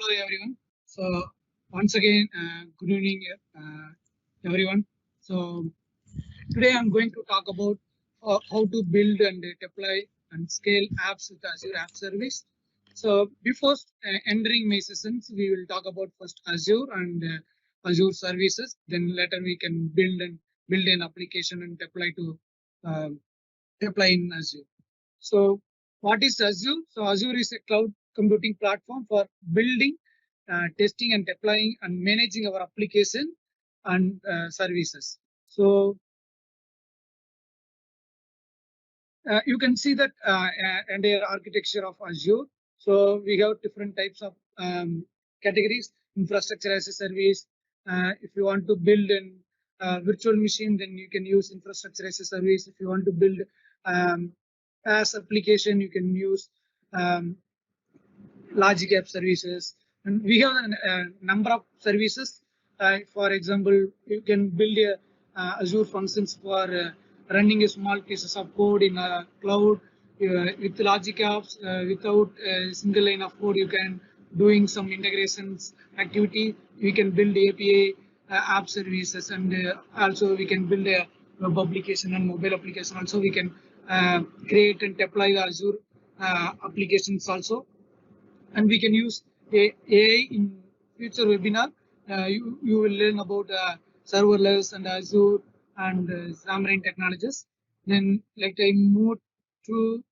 Hello everyone. So once again, good evening, everyone. So today I'm going to talk about how to build and deploy and scale apps with Azure App Service. So before entering my sessions, we will talk about first Azure and Azure services. Then later we can build an application and um, deploy in Azure. So what is Azure? So Azure is a cloud computing platform for building, testing and deploying and managing our application and services. So you can see that entire architecture of Azure. So we have different types of categories: infrastructure as a service. If you want to build a virtual machine, then you can use infrastructure as a service. If you want to build um, as application, you can use um, logic app services. And we have a number of services. For example, you can build a Azure functions for running a small pieces of code in a cloud with logic apps. Without a single line of code, you can doing some integrations activity. We can build API app services, and also we can build a web application and mobile application. Also, we can create and deploy the Azure applications also, and we can use AI in future webinar. You will learn about serverless and Azure and Xamarin technologies. Then let I move to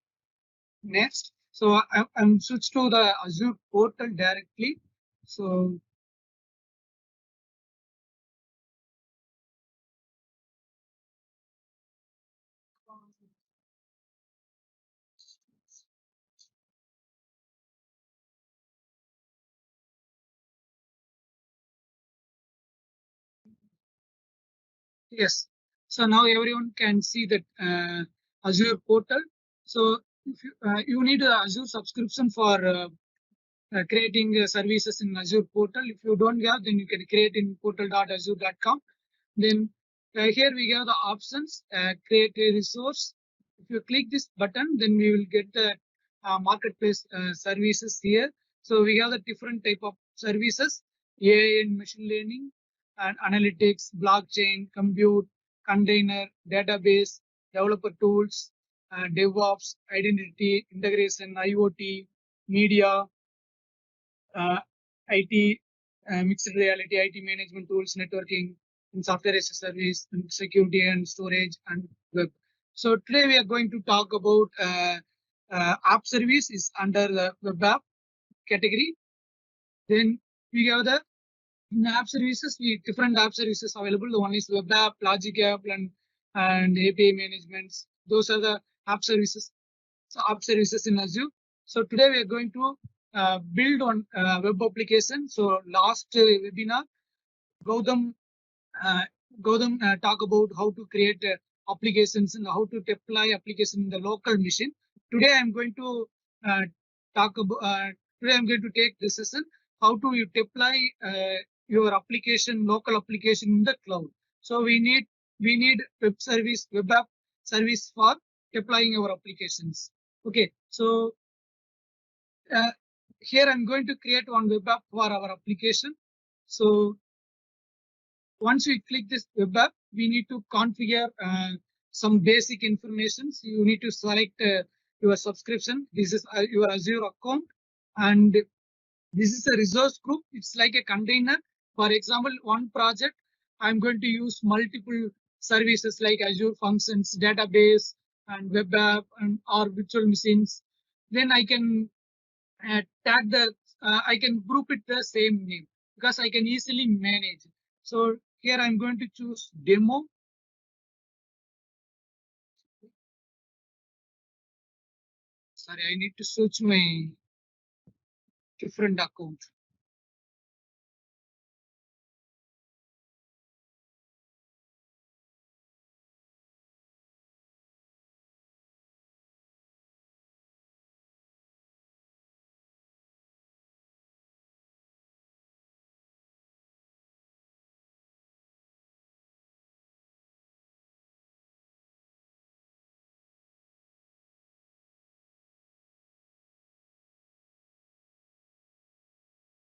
next. So I'm switch to the Azure portal directly. So yes, so now everyone can see that Azure portal. So if you need a Azure subscription for creating services in Azure portal. If you don't have, then you can create in portal.azure.com. Then here we have the options, create a resource. If you click this button, then we will get the marketplace services here. So we have the different type of services: AI and machine learning, and analytics, blockchain, compute, container, database, developer tools, DevOps, identity, integration, IoT, media, uh, IT, mixed reality, IT management tools, networking, and software as a service, and security and storage and web. So today we are going to talk about app service is under the web app category. Then we have the in app services, we different app services available. The one is web app, logic app, and API management. Those are the app services. So app services in Azure. So today we are going to build on web application. So last webinar, Gautam uh, talk about how to create applications and how to deploy application in the local machine. Today I'm going to uh, talk about. Today I'm going to take this session how to you deploy your application, local application in the cloud. So we need web app service for deploying our applications. Okay, so uh, here I'm going to create one web app for our application. So once we click this web app, we need to configure some basic information. So you need to select your subscription. This is your Azure account, and this is a resource group. It's like a container. For example, one project, I'm going to use multiple services like Azure Functions, database, and web app, and or virtual machines. Then I can tag the I can group it the same name because I can easily manage. So here I'm going to choose demo. Sorry, I need to switch my different account.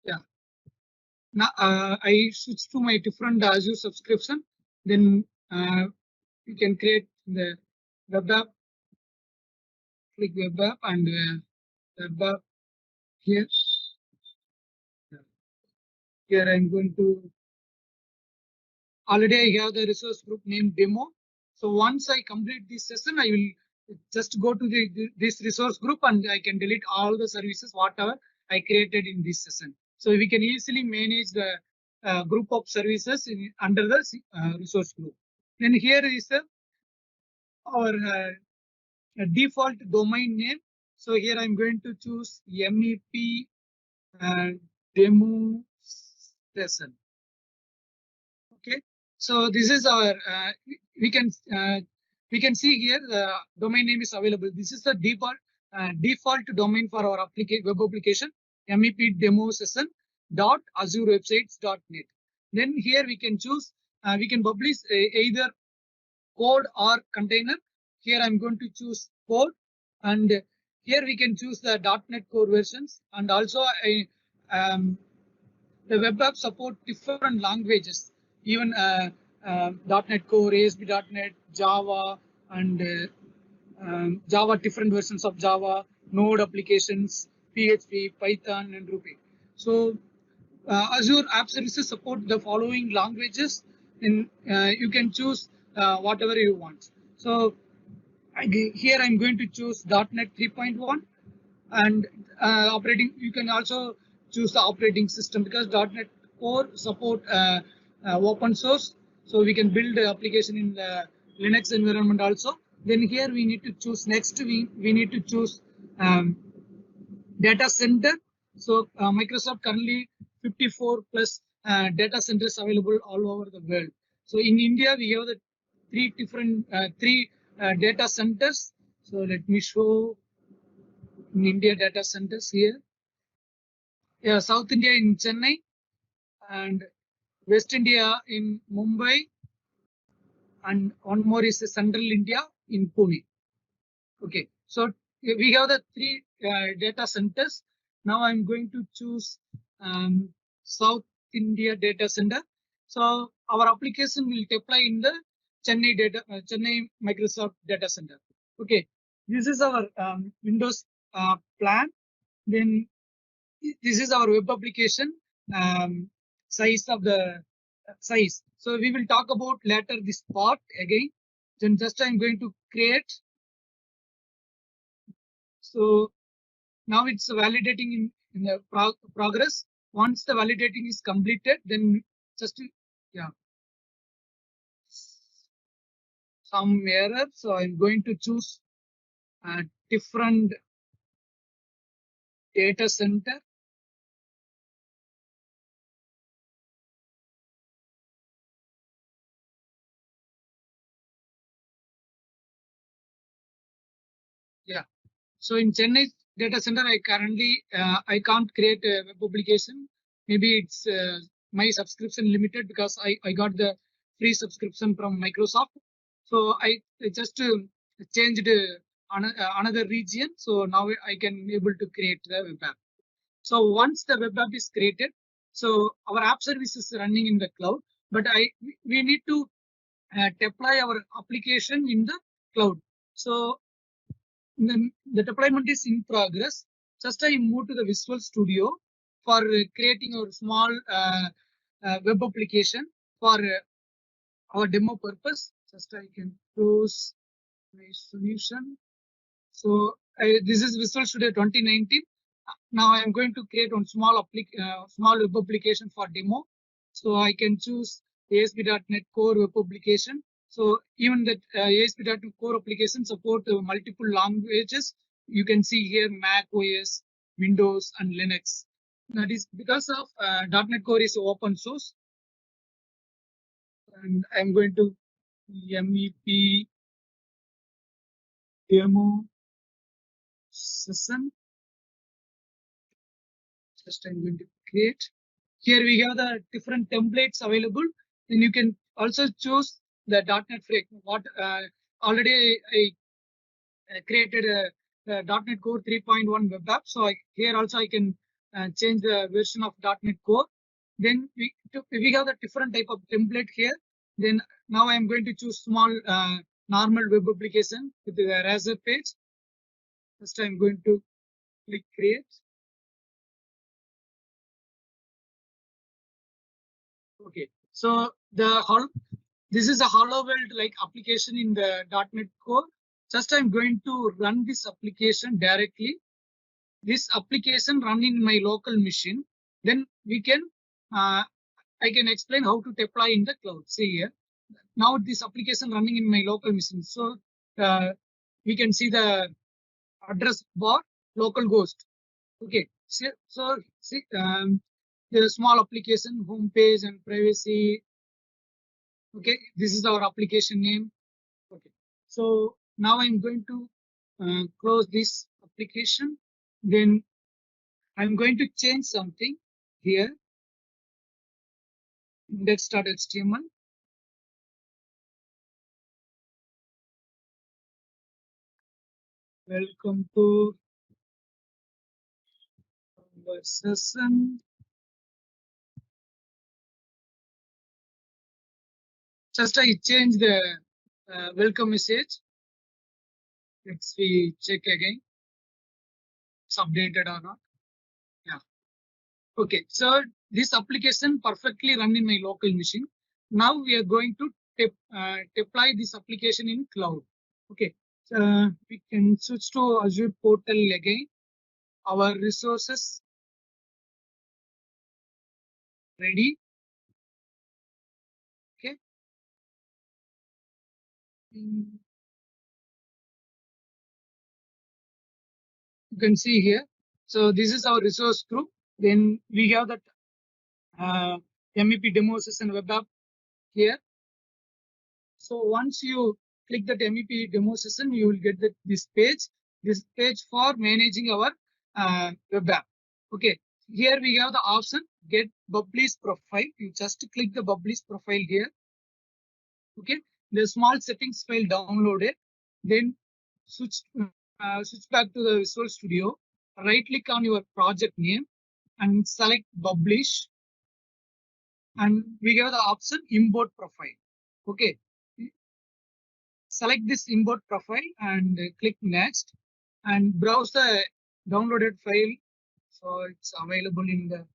Yeah. Now I switch to my different Azure subscription. Then you can create the web app. Click web app and web app here. Here I'm going to already I have the resource group named demo. So once I complete this session, I will just go to this resource group and I can delete all the services, whatever I created in this session. So we can easily manage the group of services under the resource group. Then here is our default domain name. So here I'm going to choose MEP demo session. Okay, so this is our we can see here the domain name is available. This is the default domain for our web application, MEP demo session dot azure websites dot net. Then here we can choose we can publish either code or container. Here I'm going to choose code, and here we can choose the .NET Core versions, and also the web app support different languages, even .NET Core, ASP.NET, Java, and Java, different versions of Java, Node applications, PHP, Python, and Ruby. So Azure App Services support the following languages, and you can choose whatever you want. So here I'm going to choose .NET 3.1, and operating. You can also choose the operating system because .NET Core support open source, so we can build the application in the Linux environment also. Then here we need to choose next. We need to choose data center. So Microsoft currently 54 plus data centers available all over the world. So in India we have the three data centers. So let me show in India data centers here. Yeah, South India in Chennai and West India in Mumbai, and one more is Central India in Pune. Okay, so we have the three data centers. Now I'm going to choose South India data center. So our application will deploy in the Chennai Microsoft data center. Okay, this is our Windows plan. Then this is our web application size of the size. So we will talk about later this part again. Then just I'm going to create. So now it's validating in the progress. Once the validating is completed, then just yeah, some error. So I'm going to choose a different data center. Yeah. So in Chennai data center, I currently I can't create a web application. Maybe it's my subscription limited because I got the free subscription from Microsoft. So I just changed another region. So now I can able to create the web app. So once the web app is created, so our app service is running in the cloud, but we need to deploy our application in the cloud. So the deployment is in progress. Just I move to the Visual Studio for creating our small web application for our demo purpose. Just I can close my solution. So this is Visual Studio 2019. Now I am going to create one small web application for demo. So I can choose ASP.NET Core web application. So even that ASP.NET Core application support multiple languages. You can see here Mac OS, Windows, and Linux. That is because of .NET Core is open source. And I'm going to MEP demo session. Just I'm going to create. Here we have the different templates available. Then you can also choose the .NET framework. What already I created a .NET Core 3.1 web app. So here also I can change the version of .NET Core. Then we have the different type of template here. Then now I'm going to choose small normal web application with the Razor page. First I'm going to click create. Okay, so this is a Hello World like application in the .NET Core. Just I'm going to run this application directly. This application run in my local machine. Then we can I can explain how to deploy in the cloud. See here. Now this application running in my local machine. So we can see the address bar localhost. Okay. So see the small application home page and privacy. Okay, this is our application name. Okay. So now I'm going to close this application. Then I'm going to change something here. Index.html. Welcome to our session. Just I change the welcome message. Let's see, check again. It's updated or not. Yeah. Okay. So this application perfectly run in my local machine. Now we are going to deploy this application in cloud. Okay. We can switch to Azure portal again. Our resources ready. Okay. You can see here. So this is our resource group. Then we have that MEP demo session web app here. So once you click that MEP demo session, you will get this page for managing our web app. Okay, here we have the option get Bubbly's profile. You just click the Bubbly's profile here. Okay, the small settings file downloaded. Then switch back to the Visual Studio. Right click on your project name and select Publish. And we have the option import profile. Okay, select this import profile and click next and browse the downloaded file. So it's available in the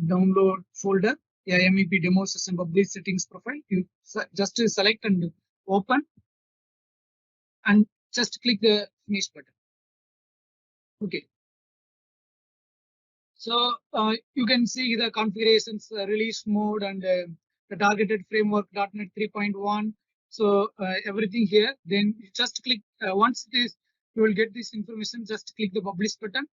download folder. Yeah, MEP demo session public settings profile. You just select and open and just click the finish button. Okay. So you can see the configurations, release mode, and the targeted framework .NET 3.1. So everything here. Then you just click once this you will get this information. Just click the publish button.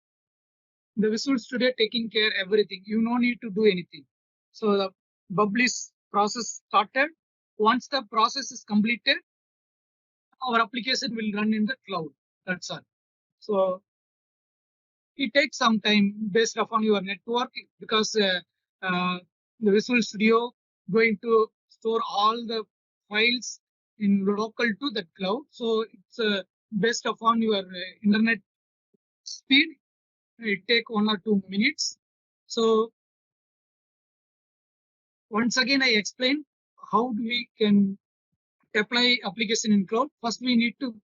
The Visual Studio taking care everything. You no need to do anything. So the publish process started. Once the process is completed, our application will run in the cloud. That's all. So it takes some time based upon your network because the Visual Studio going to store all the files in local to the cloud. So it's based upon your internet speed. It take 1 or 2 minutes. So once again, I explain how we can apply application in cloud. First, we need to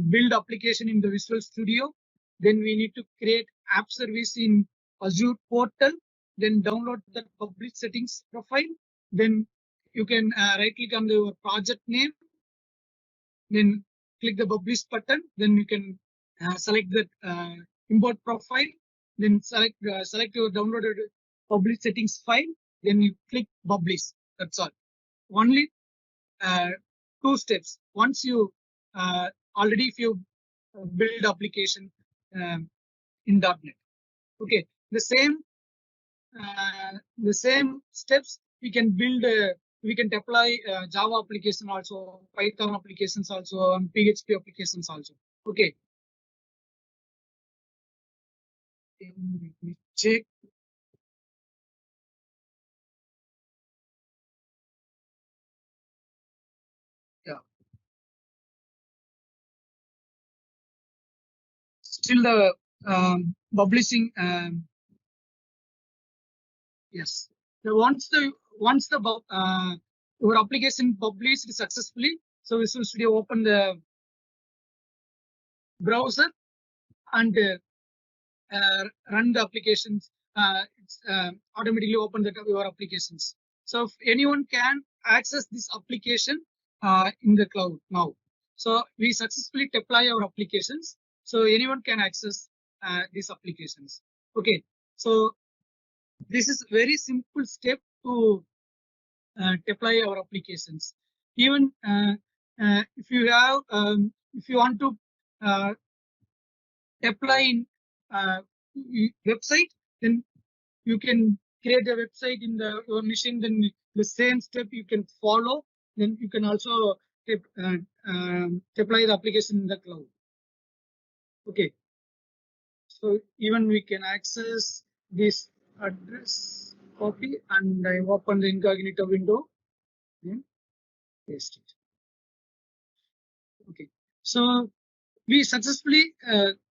build application in the Visual Studio. Then we need to create app service in Azure portal. Then download the public settings profile. Then you can right click on the project name. Then click the publish button. Then you can select the import profile. Then select your downloaded public settings file. Then you click publish. That's all. Only 2 steps. Once you already if you build application in .NET. Okay, the same steps we can build. We can deploy Java application also, Python applications also, and PHP applications also. Okay. Let me check. Yeah. Still the publishing Yes. So once the your application published successfully, so Visual Studio open the browser and run the applications. It's automatically open your applications. So if anyone can access this application in the cloud now. So we successfully deploy our applications. So anyone can access these applications. Okay. So this is very simple step to deploy our applications. Even if you have, if you want to deploy in website, then you can create a website in your machine. Then the same step you can follow. Then you can also deploy the application in the cloud. Okay. So even we can access this address copy, and I open the incognito window. Then paste it. Okay. So we successfully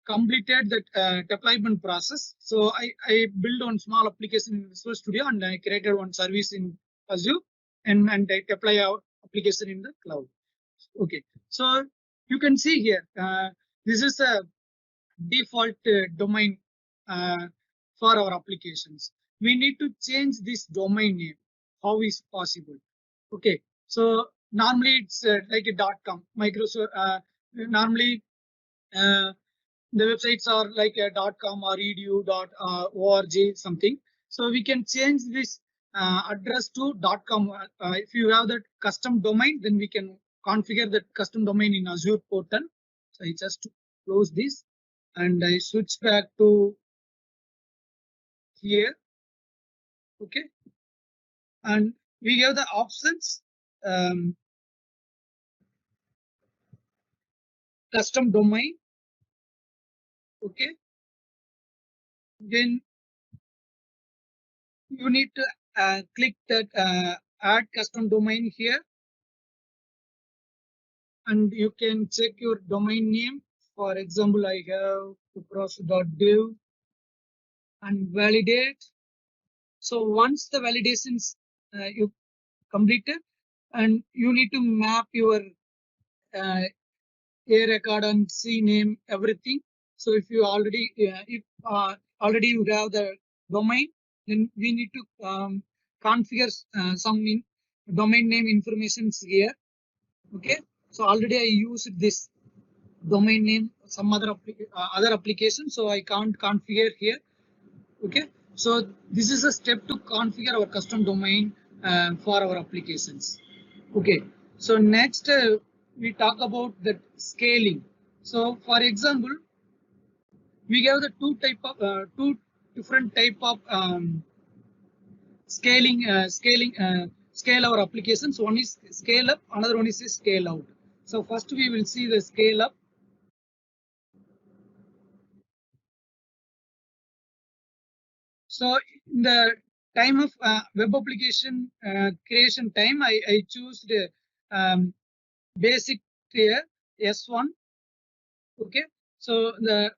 completed that deployment process. So I built one small application in Visual Studio, and I created one service in Azure, and I deploy our application in the cloud. Okay. So you can see here, this is a default domain for our applications. We need to change this domain name. How is possible? Okay. So normally it's like a .com. Microsoft normally the websites are like a .com or edu.org something. So we can change this address to .com. If you have that custom domain, then we can configure that custom domain in Azure portal. So I just close this and I switch back to here. Okay. And we have the options, custom domain. Okay. Then you need to click that add custom domain here, and you can check your domain name. For example, I have kuprof.dev and validate. So once the validations you completed, and you need to map your A record and C name, everything. So if you already already you have the domain, then we need to configure some domain name informations here. Okay. So already I used this domain name, some other application, so I can't configure here. Okay. So this is a step to configure our custom domain for our applications. Okay. So next we talk about the scaling. So for example, we have the two different type of scale our applications. One is scale up, another one is scale out. So first we will see the scale up. So in the time of web application creation time, I choose the basic tier S1. Okay. So the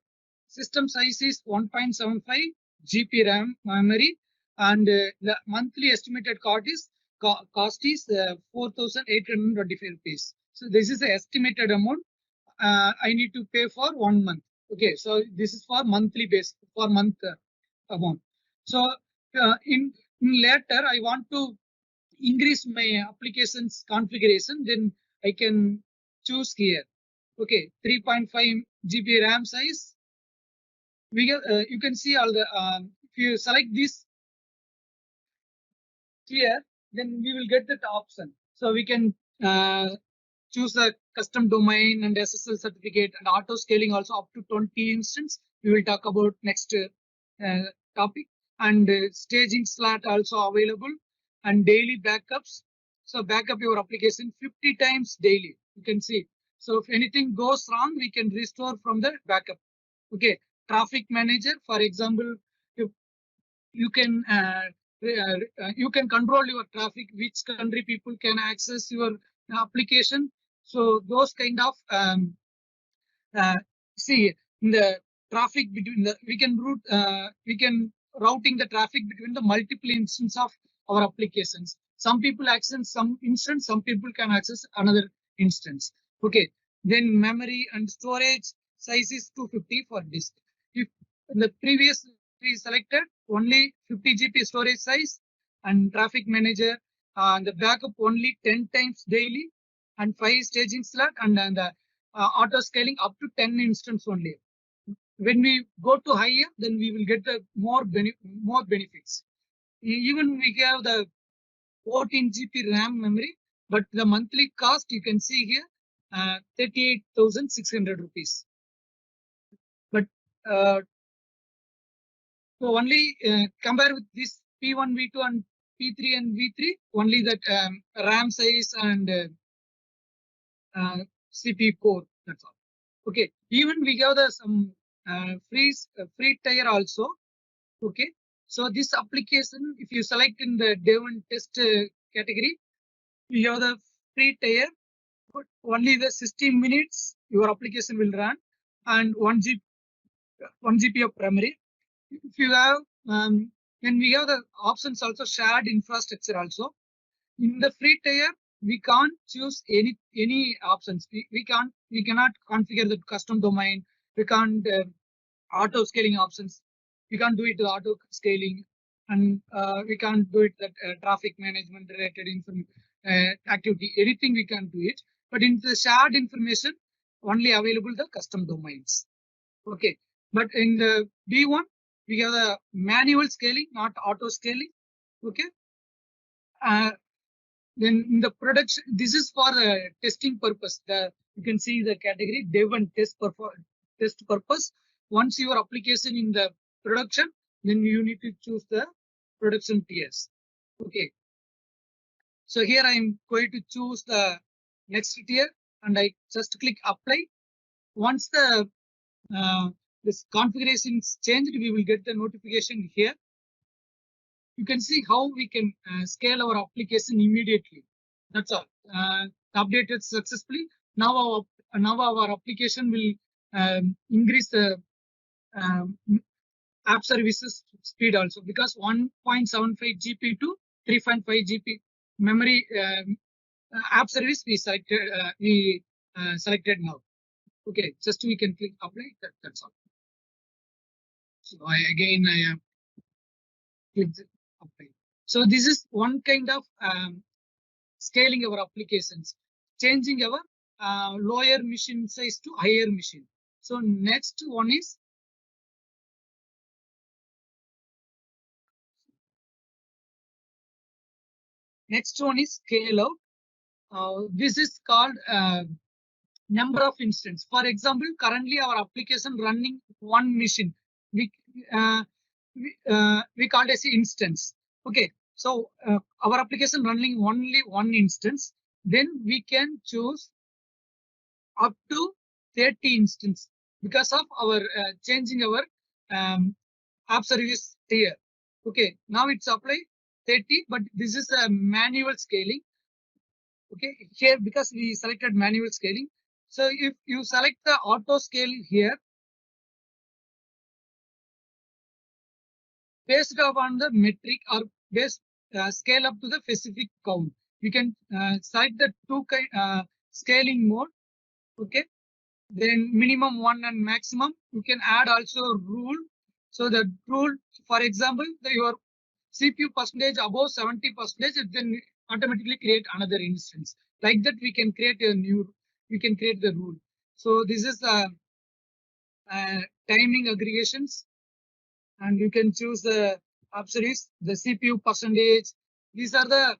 system size is 1.75 GB RAM memory, and the monthly estimated cost is 4,825 rupees. So this is the estimated amount I need to pay for 1 month. Okay, so this is for monthly base for month amount. So in later I want to increase my application's configuration, then I can choose here. Okay, 3.5 GB RAM size. We get, you can see all the if you select this here, then we will get that option. So we can choose a custom domain and SSL certificate and auto scaling also up to 20 instance. We will talk about next topic, and staging slot also available, and daily backups. So backup your application 50 times daily. You can see. So if anything goes wrong, we can restore from the backup. Okay. Traffic manager, for example, you can you can control your traffic, which country people can access your application. So those kind of see in the traffic between the we can route we can routing the traffic between the multiple instances of our applications. Some people access some instance, some people can access another instance. Okay. Then memory and storage size is 250 for disk. If in the previous we selected only 50 GB storage size and traffic manager, the backup only 10 times daily and 5 staging slot and the auto scaling up to 10 instance only. When we go to higher, then we will get the more benefits. Even we have the 14 GB RAM memory, but the monthly cost you can see here, 38,600 rupees. But so only compare with this P1, V2 and P3 and V3, only that RAM size and CPU core, that's all. Okay, even we have the some free tier also. Okay, so this application, if you select in the dev and test category, we have the free tier, but only the 60 minutes your application will run and 1 GB of memory. If you have, when we have the options also shared infrastructure also. In the free tier, we can't choose any options. We cannot configure the custom domain. We can't auto scaling options. We can't do it the auto scaling, and we can't do it that traffic management related activity. Anything we can do it, but in the shared information, only available the custom domains. Okay, but in the B1, we have the manual scaling, not auto scaling. Okay. Then in the production, this is for the testing purpose. You can see the category dev and test purpose. Once your application in the production, then you need to choose the production tiers. Okay. So here I am going to choose the next tier and I just click apply. Once the this configuration is changed, we will get the notification here. You can see how we can scale our application immediately. That's all. Updated successfully. Now our application will increase the app services speed also, because 1.75 GB to 3.5 GB memory app service we selected now. Okay, just we can click apply. That's all. So I click apply. So this is one kind of scaling our applications, changing our lower machine size to higher machine. So next one is scale out. This is called number of instance. For example, currently our application running one machine. We call it as instance. Okay, so our application running only one instance. Then we can choose up to 30 instance because of our changing our app service tier. Okay, now it's apply 30, but this is a manual scaling. Okay, here because we selected manual scaling. So if you select the auto scale here, based upon the metric or based scale up to the specific count, you can select the two kind scaling mode. Okay, then minimum one and maximum. You can add also rule. So the rule, for example, your CPU percentage above 70%, it then automatically create another instance. Like that, we can create the rule. So this is timing aggregations, and you can choose the app series, the CPU percentage. These are the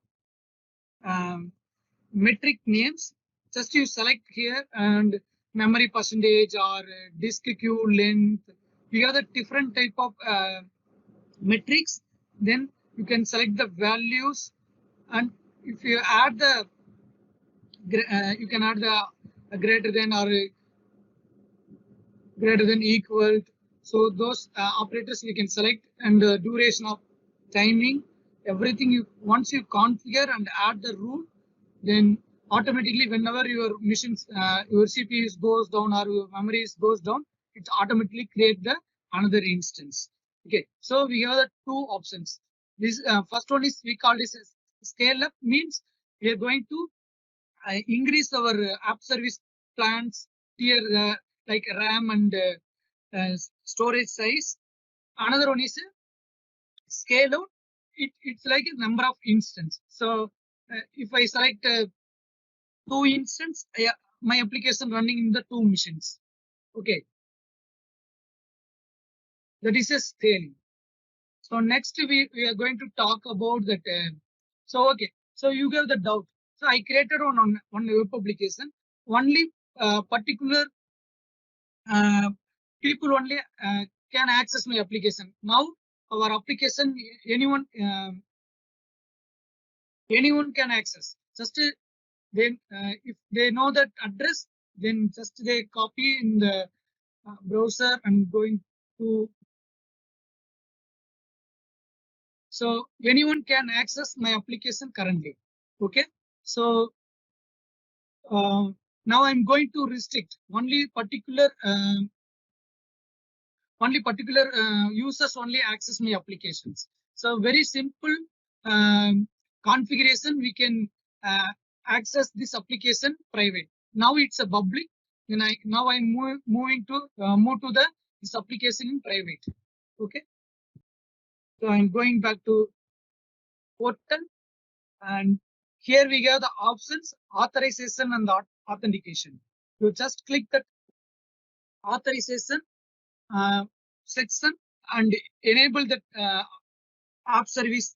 metric names. Just you select here and memory percentage or disk queue length. We have the different type of metrics. Then you can select the values, and if you add the you can add the greater than or greater than equal. So those operators we can select, and the duration of timing, everything. Once you configure and add the rule, then automatically whenever your machines your CPU goes down or your memory goes down, it automatically create the another instance. Okay, so we have the two options. This first one is we call this as scale up, means we are going to increase our app service plans tier, like RAM and storage size. Another one is scale out. It's like a number of instance. So if I select two instance, my application running in the two machines. Okay, that is a scaling. So next we are going to talk about that. So okay, so you gave the doubt. So I created one web application. Only particular uh, people only can access my application. Now our application, anyone can access. Just then if they know that address, then just they copy in the browser and going to. So anyone can access my application currently. Okay. So now I'm going to restrict only particular users only access my applications. So very simple configuration. We can access this application private. Now it's a public. Then now I'm moving to move to the this application in private. Okay. So I'm going back to portal, and here we have the options authorization and authentication. You just click that authorization section and enable that app service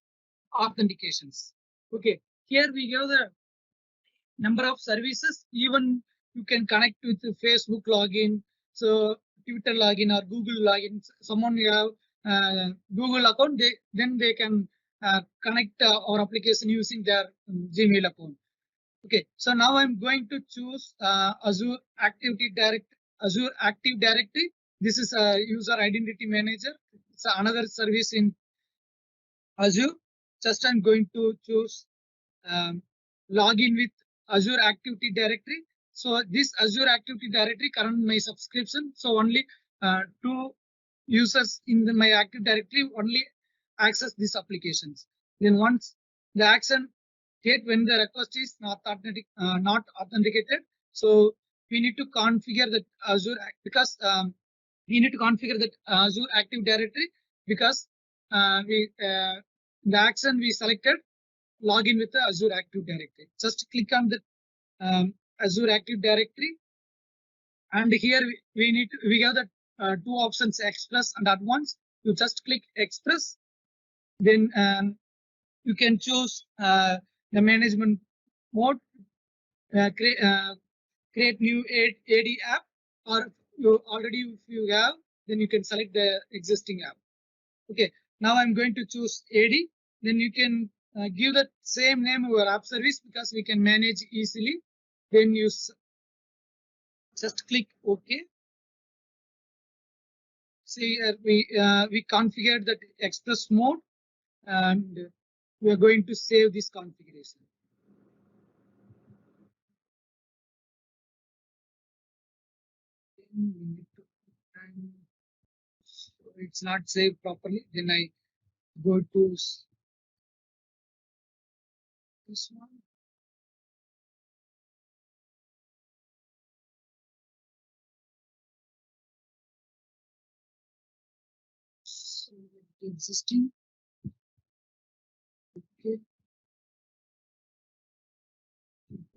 authentications. Okay, here we have the number of services. Even you can connect with the Facebook login, so Twitter login or Google login. Someone you have Google account, then they can connect our application using their Gmail account. Okay, so now I'm going to choose Azure Active Directory. This is a user identity manager. It's another service in Azure. Just I'm going to choose login with Azure Activity Directory. So this Azure Activity Directory current my subscription. So only two users in my Active Directory only access these applications. Then once the action date when the request is not authenticated, so we need to configure that Azure because we need to configure that Azure Active Directory because we the action we selected login with the Azure Active Directory. Just click on the Azure Active Directory, and here we have the two options, Express and Advanced. You just click Express, then you can choose the management mode, create new AD app, or you already if you have, then you can select the existing app. Okay, now I'm going to choose AD. Then you can give the same name of your app service because we can manage easily. Then you just click OK. See, we configured that Express mode, and we are going to save this configuration. So it's not saved properly. Then I go to this one. So existing. Okay.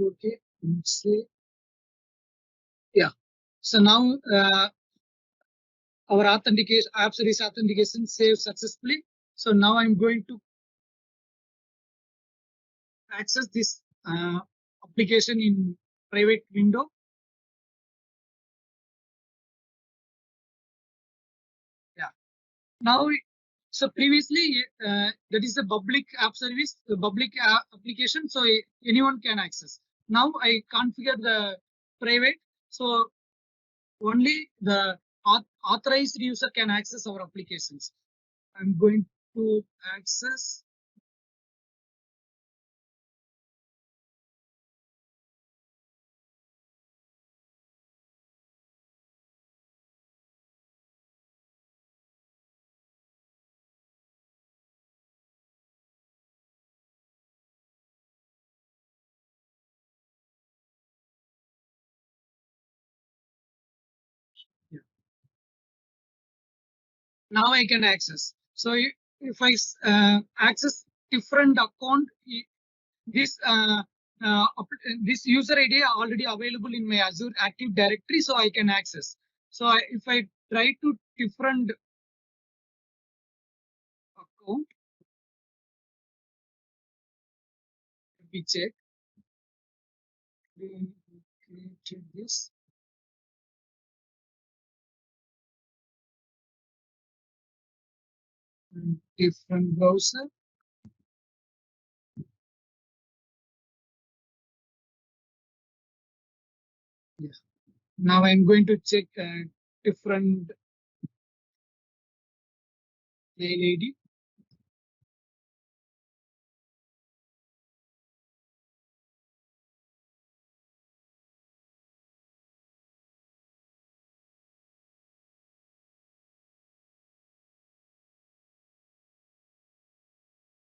Okay. Say yeah. So now our authentication app service authentication saved successfully. So now I'm going to access this application in private window. Yeah. Now, so previously that is a public app service, the public application, so anyone can access. Now I configure the private, so only the authorized user can access our applications. I'm going to access. Now I can access. So if I access different account, this this user ID already available in my Azure Active Directory, so I can access. So if I try to different account, let me check. We created this. Different browser. Yeah. Now I'm going to check different mail ID.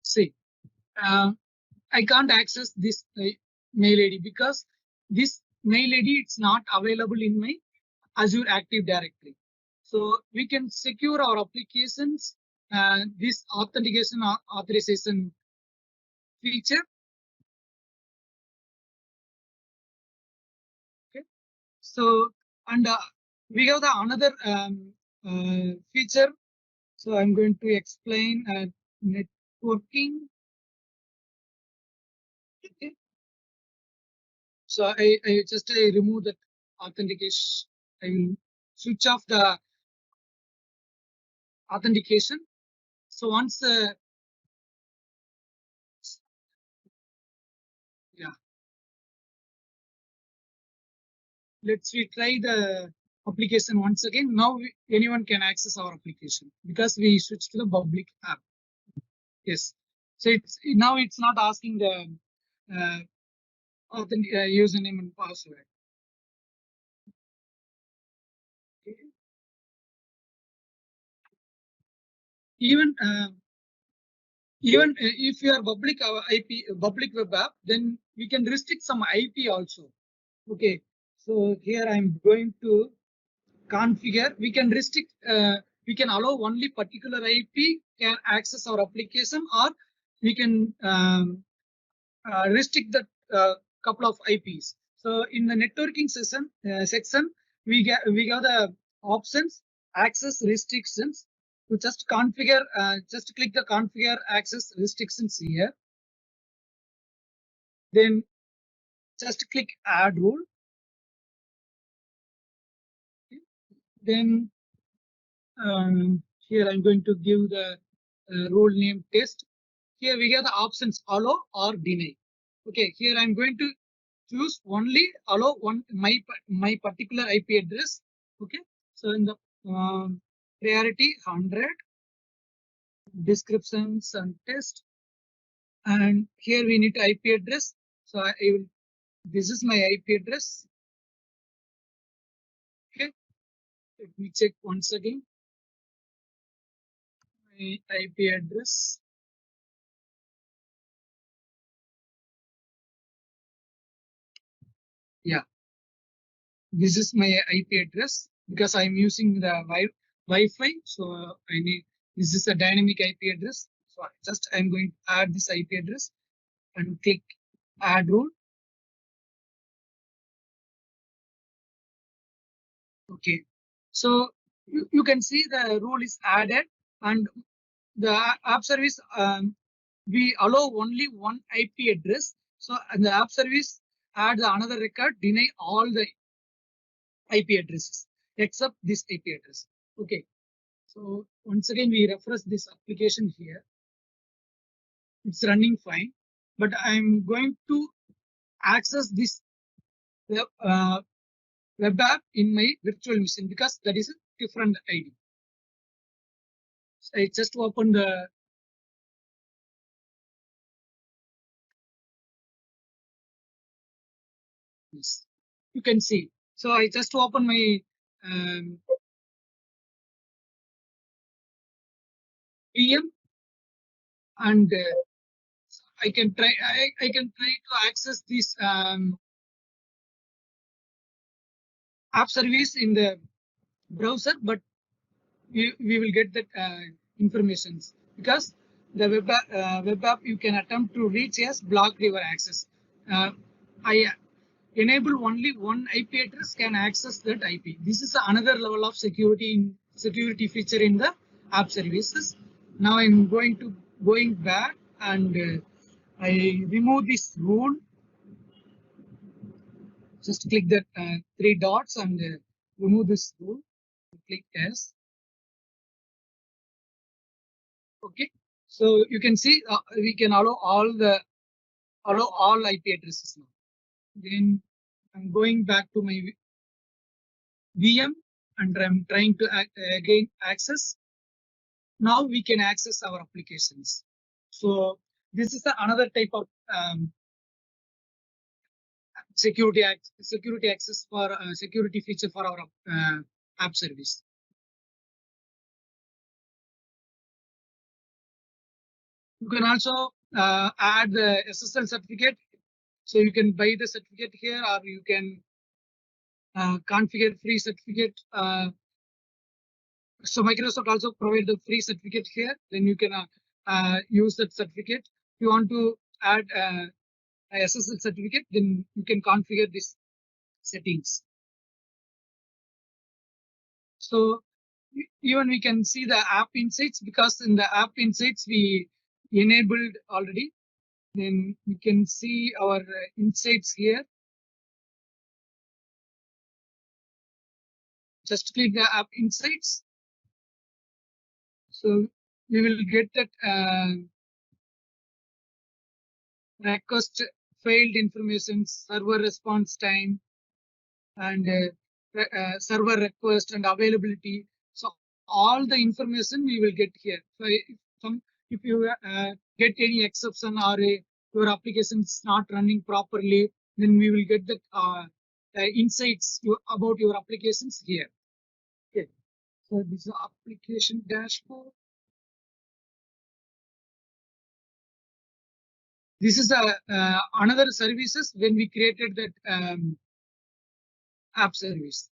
See, I can't access this mail ID because this mail ID it's not available in my Azure Active Directory. So we can secure our applications this authentication or authorization feature. Okay. So and we have the another feature. So I'm going to explain networking. Okay. So I just remove that authentication. I will switch off the authentication. So once, yeah, let's we try the application once again. Now anyone can access our application because we switched to the public app. Yes. So it's now it's not asking the uh, authentic username and password. Okay. Even if you are public IP public web app, then we can restrict some IP also. Okay. So here I'm going to configure. We can restrict. We can allow only particular IP can access our application, or we can restrict the couple of IPs. So in the networking section, we got the options, access restrictions. To just configure, just click the configure access restrictions here. Then just click add rule. Then here I'm going to give the rule name test. Here we have the options allow or deny. Okay, here I'm going to choose only allow my particular IP address. Okay, so in the priority 100 descriptions and test, and here we need IP address. So I will. This is my IP address. Okay, let me check once again. My IP address. Yeah, this is my IP address because I'm using the Wi-Fi. So I need, this is a dynamic IP address. So I'm going to add this IP address and click add rule. Okay. So you can see the rule is added, and the app service, we allow only one IP address. So and the app service add another record, deny all the IP addresses except this IP address. Okay. So once again, we refresh this application here. It's running fine, but I'm going to access this web app in my virtual machine because that is a different ID. So I just open the this. You can see. So I just open my VM, and I can try. I can try to access this app service in the browser, but we will get that information, because the web app you can attempt to reach has blocked your access. I enable only one IP address can access that IP. This is another level of security feature in the app services. Now I'm going back, and I remove this rule. Just click that three dots and remove this rule. Click yes. Okay. So you can see we can allow all IP addresses now. Then I'm going back to my VM, and I'm trying to again access. Now we can access our applications. So this is another type of security access for security feature for our app service. You can also add the SSL certificate. So you can buy the certificate here, or you can configure free certificate. So Microsoft also provide the free certificate here. Then you can use that certificate. If you want to add a SSL certificate, then you can configure these settings. So even we can see the app insights, because in the app insights we enabled already. Then we can see our insights here. Just click the app insights. So we will get that request failed information, server response time, and server request and availability. So all the information we will get here. So if you get any exception, or your application is not running properly, then we will get the insights about your applications here. Okay. So this is application dashboard. This is another services when we created that app service.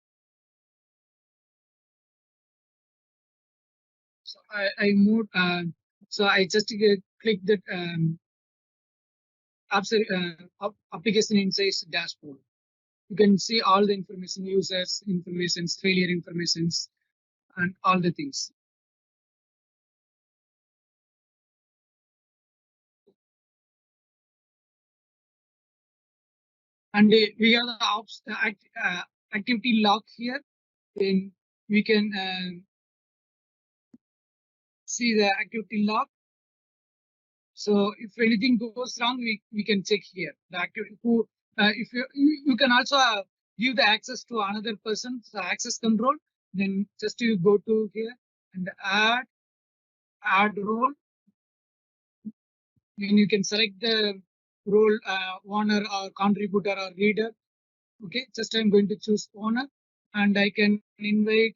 So I moved. So I just click that application insights dashboard. You can see all the information, users information, failure informations, and all the things. And we have the activity log here. Then we can see the activity log. So if anything goes wrong, we can check here. The activity if you can also give the access to another person, so access control. Then just you go to here and add role. Then you can select the role owner or contributor or reader. Okay, just I'm going to choose owner, and I can invite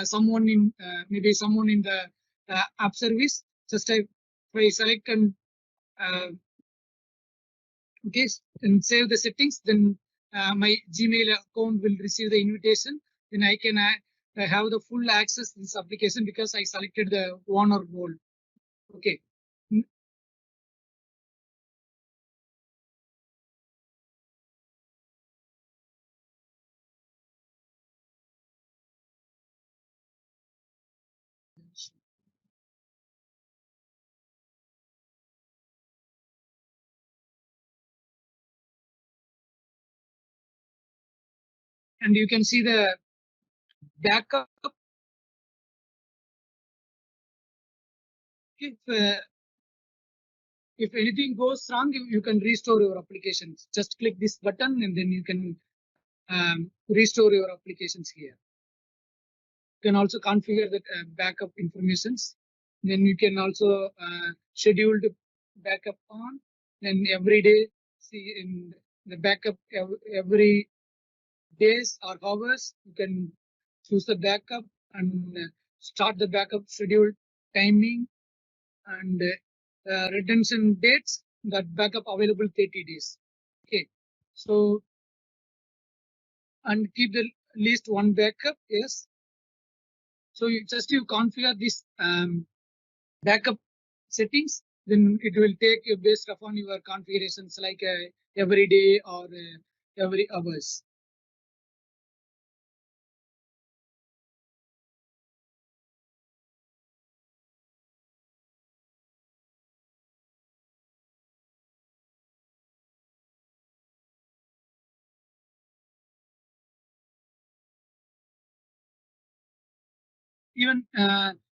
someone in maybe someone in the app service. Just if I select and okay, and save the settings, then my Gmail account will receive the invitation. Then I can have the full access to this application because I selected the owner role. Okay. And you can see the backup. If anything goes wrong, you can restore your applications. Just click this button, and then you can restore your applications here. You can also configure the backup informations. Then you can also schedule the backup on. Then every day, see in the backup every days or hours, you can choose the backup and start the backup schedule timing and retention dates. That backup available 30 days. Okay, so and keep the least one backup. Yes, So you configure this backup settings, then it will take you based upon your configurations, like every day or every hours. Even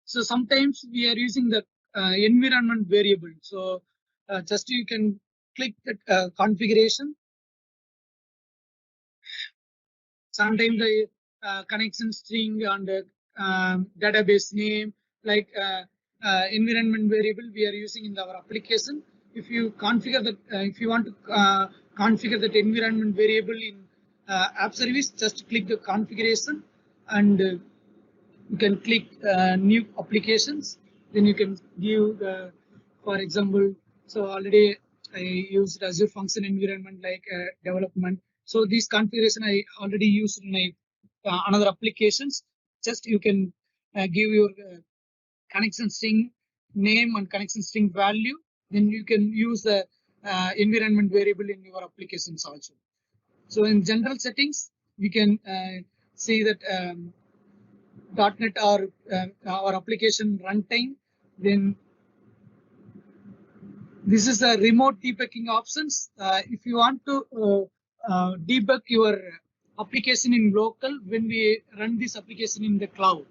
so, sometimes we are using the environment variable. So just you can click that configuration. Sometimes the connection string and database name, like environment variable we are using in our application. If you configure that, if you want to configure that environment variable in app service, just click the configuration, and you can click new applications. Then you can give the, for example, so already I used Azure function environment, like development. So this configuration I already used in my another applications. Just you can give your connection string name and connection string value. Then you can use the environment variable in your applications also. So in general settings, we can see that .NET or our application runtime. Then this is a remote debugging options. If you want to debug your application in local, when we run this application in the cloud,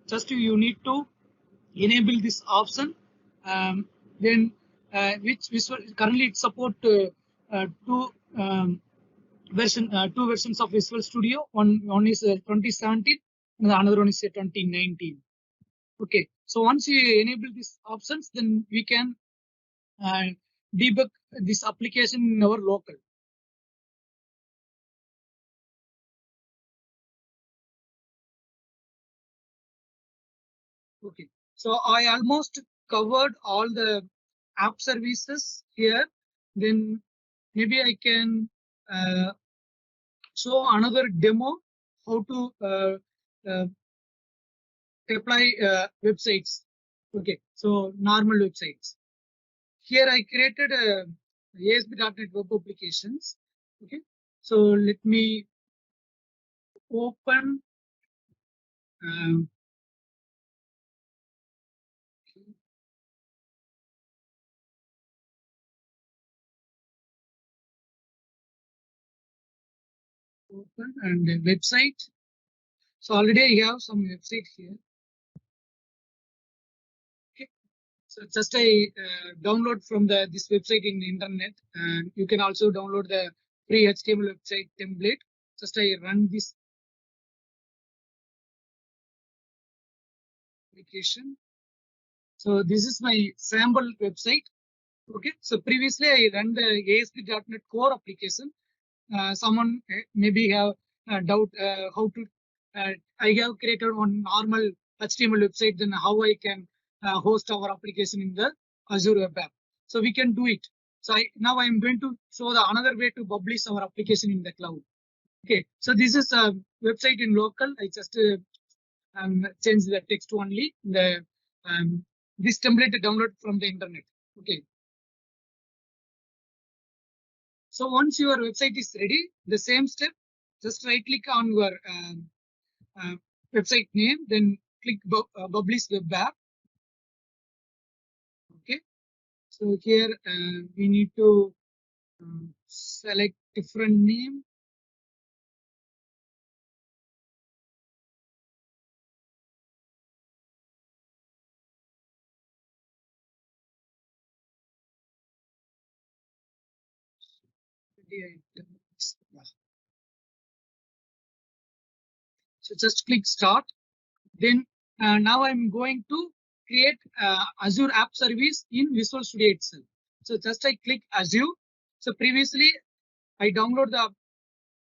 just you need to enable this option. Then which Visual currently it support two versions of Visual Studio. One is 2017 and the another one is 2019. Okay, so once you enable these options, then we can debug this application in our local. Okay, so I almost covered all the app services here. Then maybe I can show another demo how to apply websites. Okay, so normal websites. Here I created a ASP.NET Web Applications. Okay, so let me open. Um, Open and the website. So already I have some website here. Okay, so just I download from the this website in the internet, and you can also download the free HTML website template. Just I run this application. So this is my sample website. Okay, so previously I ran the ASP.NET Core application. Someone maybe have doubt how to. I have created one normal HTML website. Then how I can host our application in the Azure Web App? So we can do it. So now I am going to show the another way to publish our application in the cloud. Okay, so this is a website in local. I just change the text only. The this template download from the internet. Okay. So once your website is ready, the same step, just right click on your uh, website name, then click publish web app. Okay. So here we need to select different name. So just click start. Then now I'm going to create Azure App Service in Visual Studio itself. So just I click Azure. So previously I download the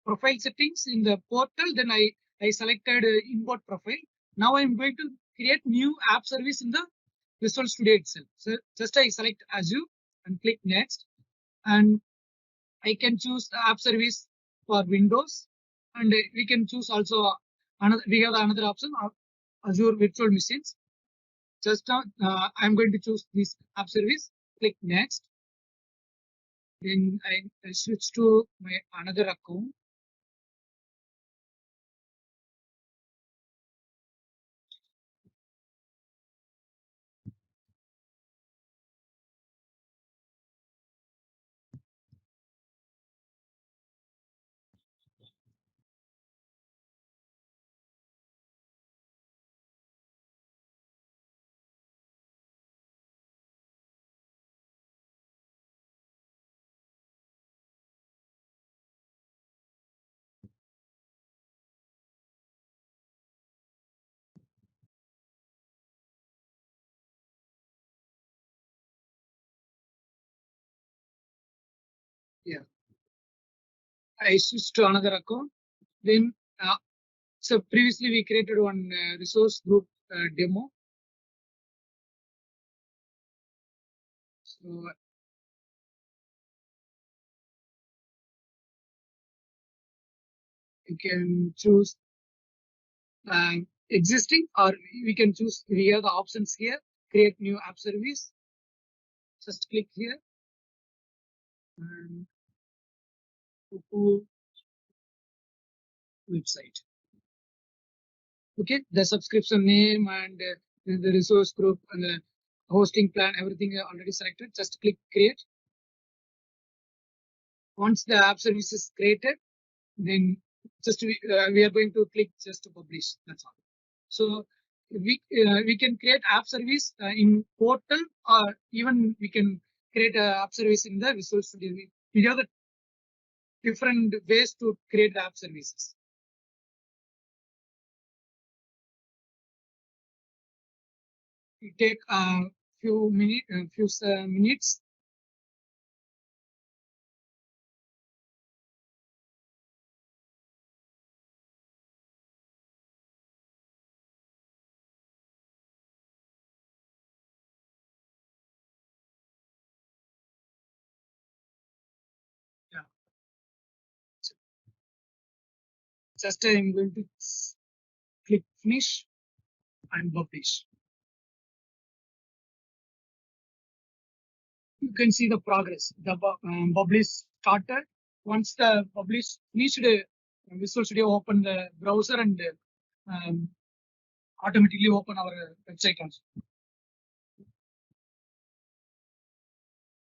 profile settings in the portal. Then I selected import profile. Now I'm going to create new app service in the Visual Studio itself. So just I select Azure and click next, and I can choose the app service for Windows, and we can choose also another. We have another option Azure virtual machines. Just now, I'm going to choose this app service. Click next. Then I switch to my another account. Yeah, I switch to another account. Then, so previously we created one resource group demo. So you can choose existing, or we can choose. We have the options here. Create new app service. Just click here and go to website. Okay, the subscription name and the resource group and the hosting plan, everything already selected. Just click create. Once the app service is created, then just we are going to click just to publish. That's all. So we can create app service in portal, or even we can create a app service in the Visual Studio. We have the different ways to create the app services. It take a few minutes. Yeah. Just I'm going to click finish and publish. You can see the progress. The publish started. Once the publish finished, Visual Studio open the browser and um, automatically open our website also.